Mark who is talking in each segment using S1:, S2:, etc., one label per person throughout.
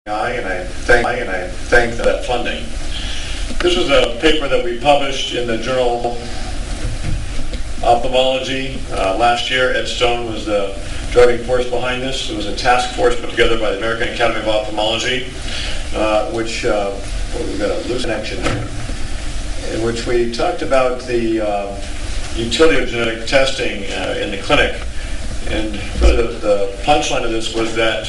S1: and I thank that funding. This was a paper that we published in the journal Ophthalmology last year. Ed Stone was the driving force behind this. It was a task force put together by the American Academy of Ophthalmology, which we've got a loose connection here, in which we talked about the utility of genetic testing in the clinic. And really the punchline of this was that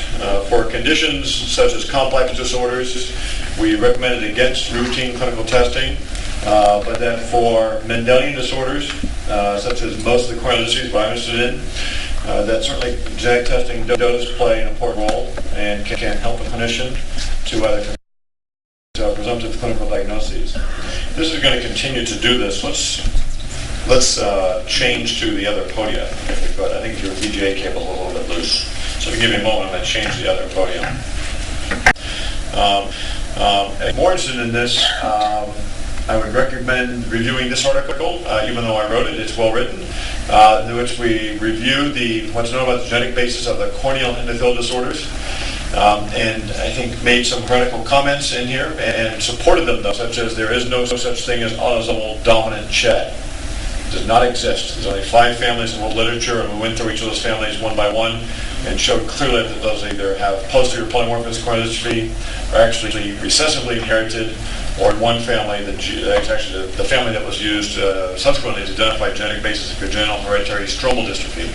S1: for conditions such as complex disorders, we recommended against routine clinical testing, but that for Mendelian disorders, such as most of the corneal dystrophies we're interested in, that certainly genetic testing does play an important role and can help a clinician to either presumptive clinical diagnoses. This is going to continue to do this. Let's change to the other podia, if we could. I think your VGA cable is a little bit loose. So if you give me a moment, I'm going to change the other podium. More interested in this, I would recommend reviewing this article, even though I wrote it. It's well written, in which we review what's known about the genetic basis of the corneal endothelial disorders, and I think made some critical comments in here and supported them, though, such as there is no such thing as autosomal dominant shed. It does not exist. There's only 5 families in world literature, and we went through each of those families one by one and showed clearly that those either have posterior polymorphism corneal dystrophy, are actually recessively inherited, or in one family, that's actually the family that was used subsequently to identify genetic basis of congenital hereditary stromal dystrophy.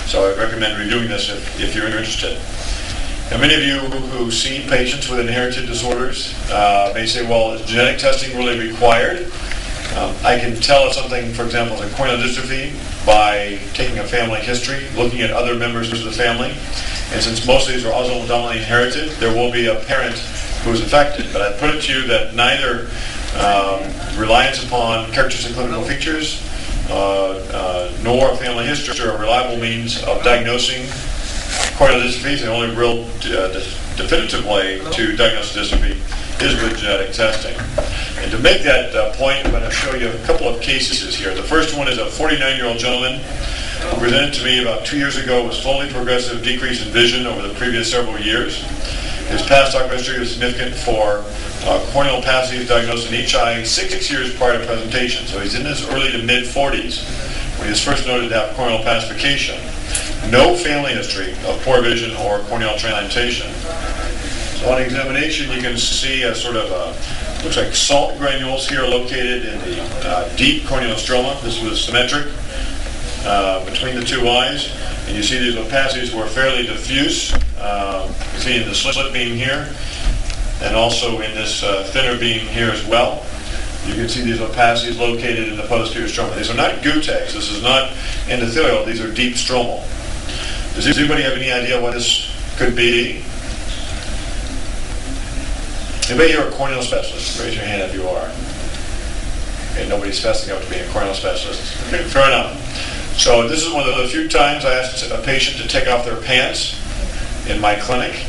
S1: So I recommend reviewing this if you're interested. Now, many of you who see patients with inherited disorders may say, well, is genetic testing really required? I can tell if something, for example, is a corneal dystrophy by taking a family history, looking at other members of the family. And since most of these are autosomal dominantly inherited, there will be a parent who is affected. But I put it to you that neither reliance upon characteristic clinical features nor a family history are reliable means of diagnosing corneal dystrophies. The only real definitive way to diagnose dystrophy is with genetic testing. And to make that point, I'm going to show you a couple of cases here. The first one is a 49-year-old gentleman who presented to me about 2 years ago with slowly progressive decrease in vision over the previous several years. His past doc history was significant for corneal opacities diagnosed in each eye 6 years prior to presentation. So he's in his early to mid-40s when he was first noted to have corneal opacification. No family history of poor vision or corneal transplantation. So on examination, you can see a sort of looks like salt granules here located in the deep corneal stroma. This was symmetric between the two eyes. And you see these opacities were fairly diffuse. You see in the slit beam here, and also in this thinner beam here as well. You can see these opacities located in the posterior stroma. These are not gutex. This is not endothelial. These are deep stromal. Does anybody have any idea what this could be? Anybody here a corneal specialist? Raise your hand if you are. Okay, nobody's fessing up to being a corneal specialist. Okay, fair enough. So this is one of the few times I asked a patient to take off their pants in my clinic.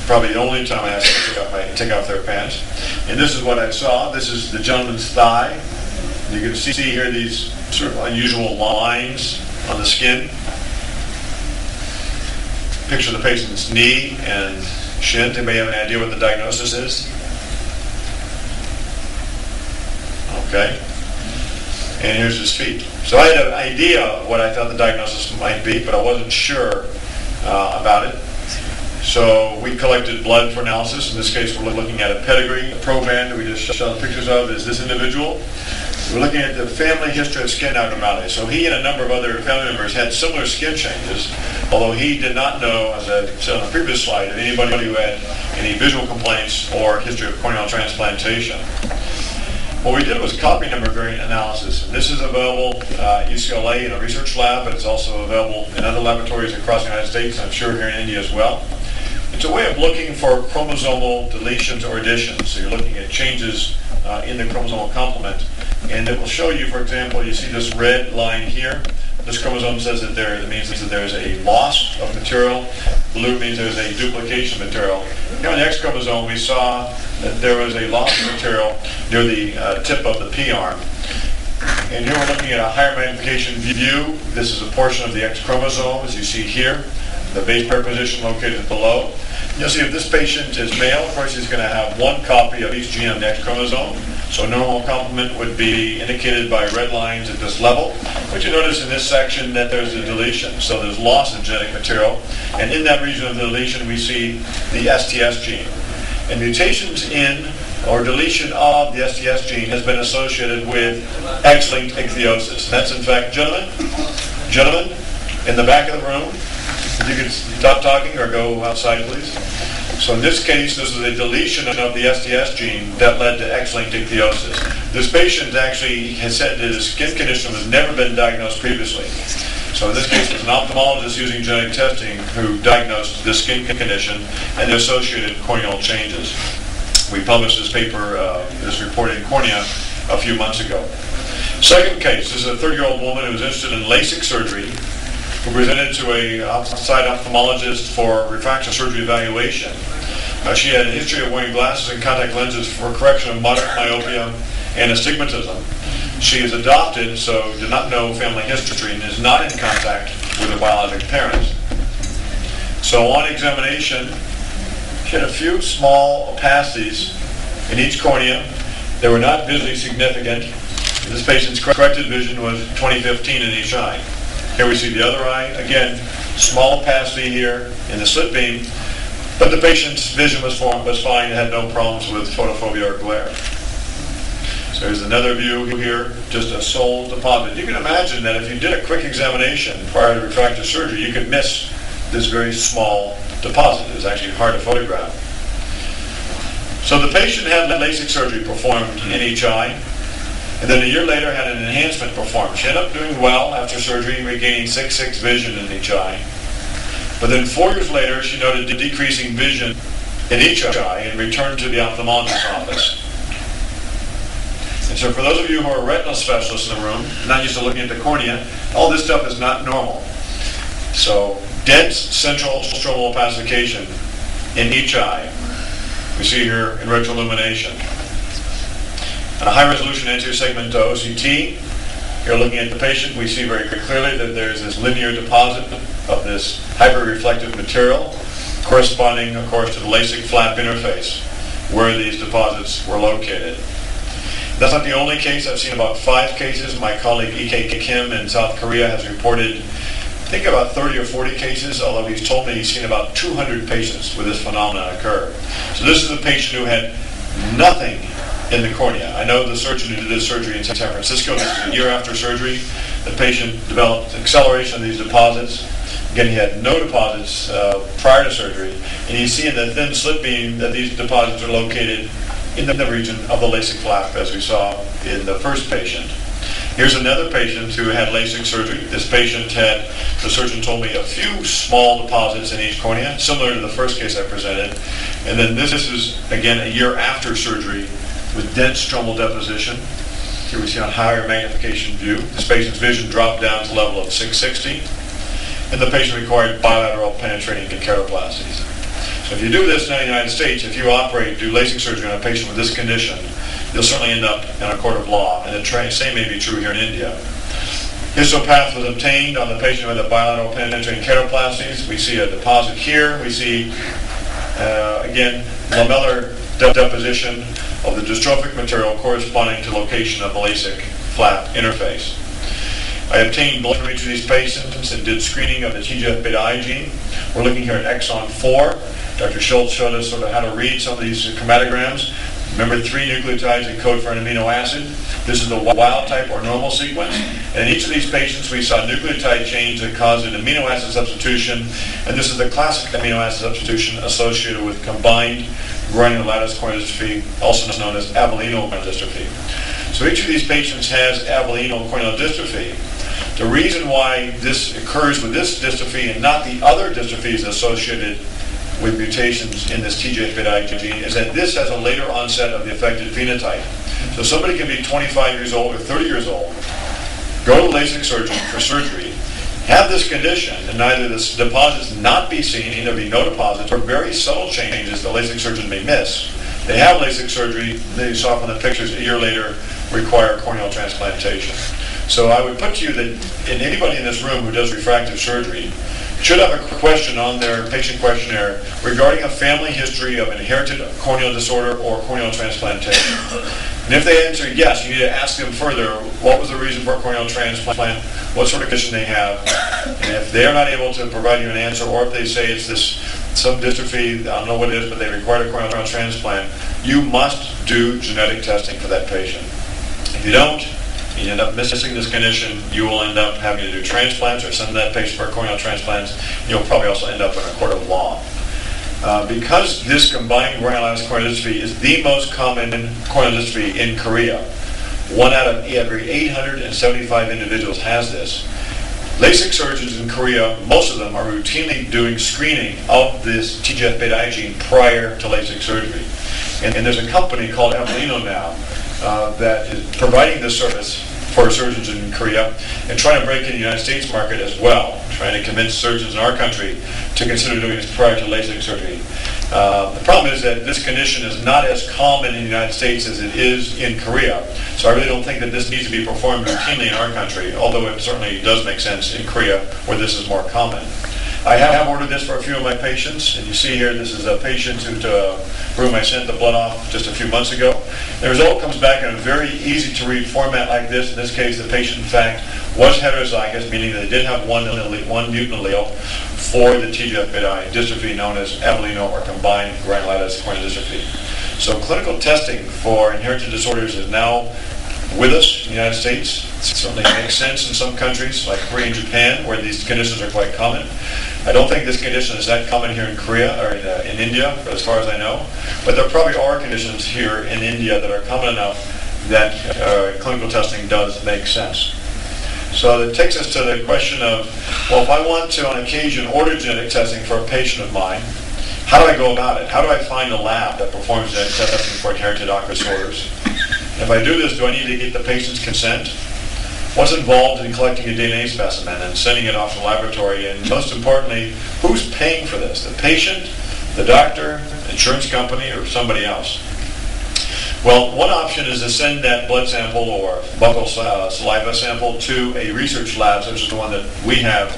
S1: Probably the only time I asked them to take off their pants. And this is what I saw. This is the gentleman's thigh. You can see here these sort of unusual lines on the skin. Picture the patient's knee and shin. Anybody have any idea what the diagnosis is? Okay. And here's his feet. So I had an idea of what I thought the diagnosis might be, but I wasn't sure about it. So we collected blood for analysis. In this case, we're looking at a pedigree. The proband that we just showed pictures of is this individual. We're looking at the family history of skin abnormalities. So he and a number of other family members had similar skin changes, although he did not know, as I said on the previous slide, of anybody who had any visual complaints or history of corneal transplantation. What we did was copy number variant analysis. And this is available at UCLA in a research lab, but it's also available in other laboratories across the United States, I'm sure here in India as well. It's a way of looking for chromosomal deletions or additions. So you're looking at changes in the chromosomal complement. And it will show you, for example, you see this red line here. This chromosome says that that means that there's a loss of material. Blue means there's a duplication of material. Here on the X chromosome, we saw that there was a loss of material near the tip of the P arm. And here we're looking at a higher magnification view. This is a portion of the X chromosome, as you see here, the base pair position located below. You'll see if this patient is male, of course he's going to have one copy of each gene on the X chromosome. So normal complement would be indicated by red lines at this level. But you notice in this section that there's a deletion. So there's loss of genetic material. And in that region of the deletion we see the STS gene. And mutations in or deletion of the STS gene has been associated with X-linked ichthyosis. And that's in fact, gentlemen, in the back of the room, if you could stop talking or go outside, please. So in this case, this is a deletion of the STS gene that led to X-linked ichthyosis. This patient actually has said that his skin condition has never been diagnosed previously. So in this case, it was an ophthalmologist using genetic testing who diagnosed this skin condition and the associated corneal changes. We published this paper, this report in Cornea a few months ago. Second case, this is a 30-year-old woman who was interested in LASIK surgery, who presented to a outside ophthalmologist for refractive surgery evaluation. She had a history of wearing glasses and contact lenses for correction of moderate myopia and astigmatism. She is adopted, so did not know family history and is not in contact with her biologic parents. So on examination, she had a few small opacities in each cornea. They were not visually significant. This patient's corrected vision was 20/15 in each eye. Here we see the other eye. Again, small opacity here in the slit beam, but the patient's vision was fine and had no problems with photophobia or glare. So here's another view here, just a sole deposit. You can imagine that if you did a quick examination prior to refractive surgery, you could miss this very small deposit. It's actually hard to photograph. So the patient had LASIK surgery performed in each eye, and then a year later had an enhancement performed. She ended up doing well after surgery, regaining 6/6 vision in each eye. But then 4 years later, she noted decreasing vision in each eye and returned to the ophthalmologist's office. And so for those of you who are retinal specialists in the room, not used to looking at the cornea, all this stuff is not normal. So dense central stromal opacification in each eye. We see here in retroillumination. On a high-resolution anterior segment OCT, here looking at the patient, we see very clearly that there's this linear deposit of this hyper-reflective material, corresponding, of course, to the LASIK flap interface, where these deposits were located. That's not the only case. I've seen about 5 cases. My colleague E.K. Kim in South Korea has reported, I think, about 30 or 40 cases, although he's told me he's seen about 200 patients with this phenomenon occur. So this is a patient who had nothing in the cornea. I know the surgeon who did this surgery in San Francisco. This is a year after surgery. The patient developed acceleration of these deposits. Again, he had no deposits prior to surgery. And you see in the thin slit beam that these deposits are located in the region of the LASIK flap, as we saw in the first patient. Here's another patient who had LASIK surgery. This patient had, the surgeon told me, a few small deposits in each cornea, similar to the first case I presented. And then this is, again, a year after surgery with dense stromal deposition. Here we see on higher magnification view. This patient's vision dropped down to the level of 660. And the patient required bilateral penetrating keratoplasties. So if you do this in the United States, if you do LASIK surgery on a patient with this condition, you'll certainly end up in a court of law. And the same may be true here in India. Histopath was obtained on the patient with a bilateral penetrating keratoplasties. We see a deposit here. We see, again, lamellar deposition of the dystrophic material corresponding to location of the LASIK flap interface. I obtained blood from each of these patients and did screening of the TGF-beta gene. We're looking here at exon 4. Dr. Schultz showed us sort of how to read some of these chromatograms. Remember, 3 nucleotides encode for an amino acid. This is the wild type or normal sequence. And in each of these patients, we saw nucleotide change that caused an amino acid substitution. And this is the classic amino acid substitution associated with combined granulomatous corneal dystrophy, also known as avellino corneal dystrophy. So each of these patients has avellino corneal dystrophy. The reason why this occurs with this dystrophy and not the other dystrophies associated with mutations in this TGF-beta gene is that this has a later onset of the affected phenotype. So somebody can be 25 years old or 30 years old, go to LASIK surgeon for surgery, have this condition, and neither the deposits not be seen, either be no deposits, or very subtle changes the LASIK surgeon may miss. They have LASIK surgery, they saw from the pictures a year later, require corneal transplantation. So I would put to you that in anybody in this room who does refractive surgery, should have a question on their patient questionnaire regarding a family history of inherited corneal disorder or corneal transplantation. And if they answer yes, you need to ask them further, what was the reason for a corneal transplant, what sort of condition they have, and if they are not able to provide you an answer, or if they say it's some dystrophy, I don't know what it is, but they require a corneal transplant, you must do genetic testing for that patient. If you don't, you end up missing this condition, you will end up having to do transplants or send that patient for corneal transplants. You'll probably also end up in a court of law. Because this combined granulomatous corneal dystrophy is the most common corneal dystrophy in Korea, 1 out of every 875 individuals has this. LASIK surgeons in Korea, most of them are routinely doing screening of this TGF-beta gene prior to LASIK surgery. And there's a company called Evolino now that is providing this service for surgeons in Korea and trying to break in the United States market as well, trying to convince surgeons in our country to consider doing this prior to LASIK surgery. The problem is that this condition is not as common in the United States as it is in Korea, so I really don't think that this needs to be performed routinely in our country, although it certainly does make sense in Korea where this is more common. I have ordered this for a few of my patients, and you see here this is a patient whom I sent the blood off just a few months ago. The result comes back in a very easy to read format like this. In this case, the patient in fact was heterozygous, meaning that they did have one mutant allele for the TGF-beta dystrophy known as Evolino or combined granulomatous corneal dystrophy. So clinical testing for inherited disorders is now with us in the United States. It certainly makes sense in some countries like Korea and Japan where these conditions are quite common. I don't think this condition is that common here in Korea or in India, as far as I know. But there probably are conditions here in India that are common enough that clinical testing does make sense. So that takes us to the question of, well, if I want to, on occasion, order genetic testing for a patient of mine, how do I go about it? How do I find a lab that performs genetic testing for inherited ocular disorders? If I do this, do I need to get the patient's consent? What's involved in collecting a DNA specimen and sending it off to the laboratory? And most importantly, who's paying for this? The patient, the doctor, insurance company, or somebody else? Well, one option is to send that blood sample or buccal saliva sample to a research lab, such as the one that we have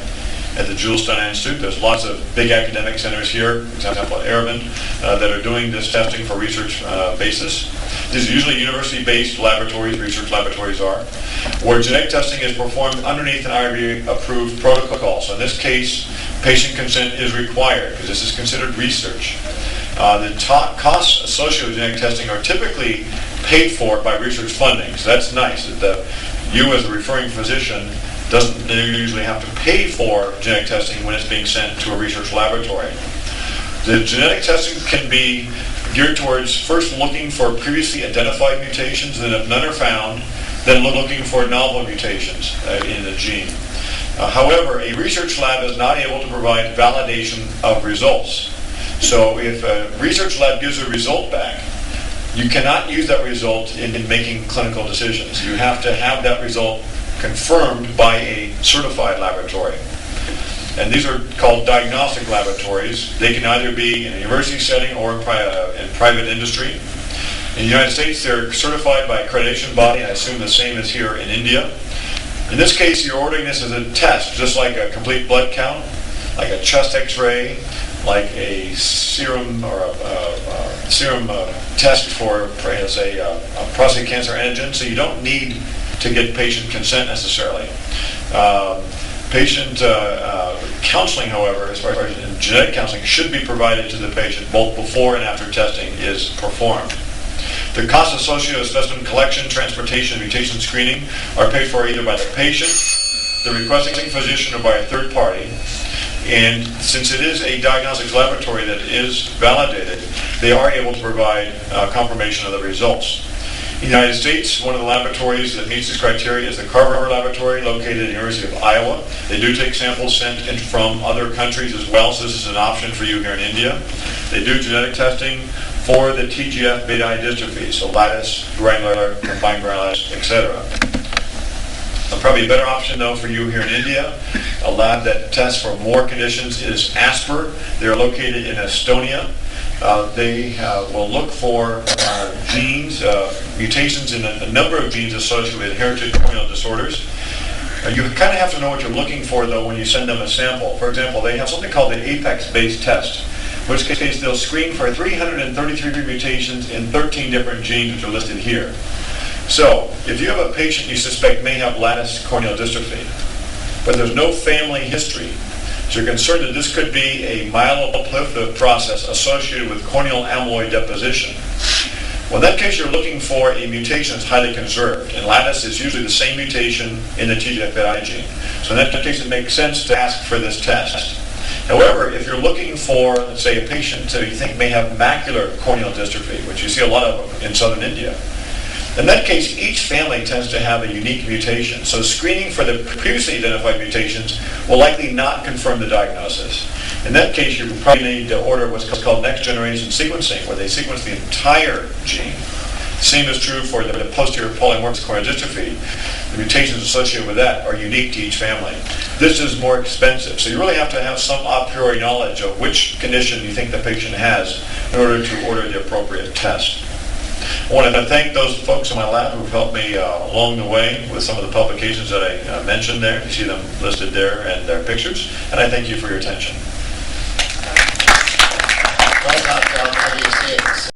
S1: at the Jules Stein Institute. There's lots of big academic centers here, for example at Erebin, that are doing this testing for research basis. These are usually university-based laboratories, research laboratories are, where genetic testing is performed underneath an IRB-approved protocol. So in this case, patient consent is required because this is considered research. The costs associated with genetic testing are typically paid for by research funding, so that's nice. That you as a referring physician doesn't usually have to pay for genetic testing when it's being sent to a research laboratory. The genetic testing can be geared towards first looking for previously identified mutations, and if none are found, then looking for novel mutations in the gene. However, a research lab is not able to provide validation of results. So if a research lab gives a result back, you cannot use that result in making clinical decisions. You have to have that result confirmed by a certified laboratory. And these are called diagnostic laboratories. They can either be in a university setting or in private industry. In the United States, they're certified by accreditation body. I assume the same is here in India. In this case, you're ordering this as a test, just like a complete blood count, like a chest X-ray, like a serum or a serum test for, say, a prostate cancer antigen. So you don't need to get patient consent necessarily. Patient counseling, however, as far as genetic counseling, should be provided to the patient both before and after testing is performed. The costs associated with specimen collection, transportation, and mutation screening are paid for either by the patient, the requesting physician, or by a third party. And since it is a diagnostics laboratory that is validated, they are able to provide confirmation of the results. In the United States, one of the laboratories that meets this criteria is the Carver Laboratory, located at the University of Iowa. They do take samples sent in from other countries as well, so this is an option for you here in India. They do genetic testing for the TGF-beta dystrophy, so lattice, granular, combined granulomatous, etc. Probably a better option, though, for you here in India. A lab that tests for more conditions is ASPR. They're located in Estonia. They will look for genes, mutations in a number of genes associated with inherited corneal disorders. You kind of have to know what you're looking for, though, when you send them a sample. For example, they have something called the APEX-based test, in which case they'll screen for 333 mutations in 13 different genes, which are listed here. So, if you have a patient you suspect may have lattice corneal dystrophy, but there's no family history, so you're concerned that this could be a myeloproliferative process associated with corneal amyloid deposition. Well, in that case, you're looking for a mutation that's highly conserved, and lattice is usually the same mutation in the TGF-beta gene. So in that case, it makes sense to ask for this test. However, if you're looking for, let's say, a patient who you think may have macular corneal dystrophy, which you see a lot of in southern India, in that case, each family tends to have a unique mutation. So screening for the previously identified mutations will likely not confirm the diagnosis. In that case, you probably need to order what's called next-generation sequencing, where they sequence the entire gene. The same is true for the posterior polymorphic corneal dystrophy. The mutations associated with that are unique to each family. This is more expensive, so you really have to have some a priori knowledge of which condition you think the patient has in order to order the appropriate test. I want to thank those folks in my lab who've helped me along the way with some of the publications that I mentioned there. You see them listed there and their pictures. And I thank you for your attention. Well,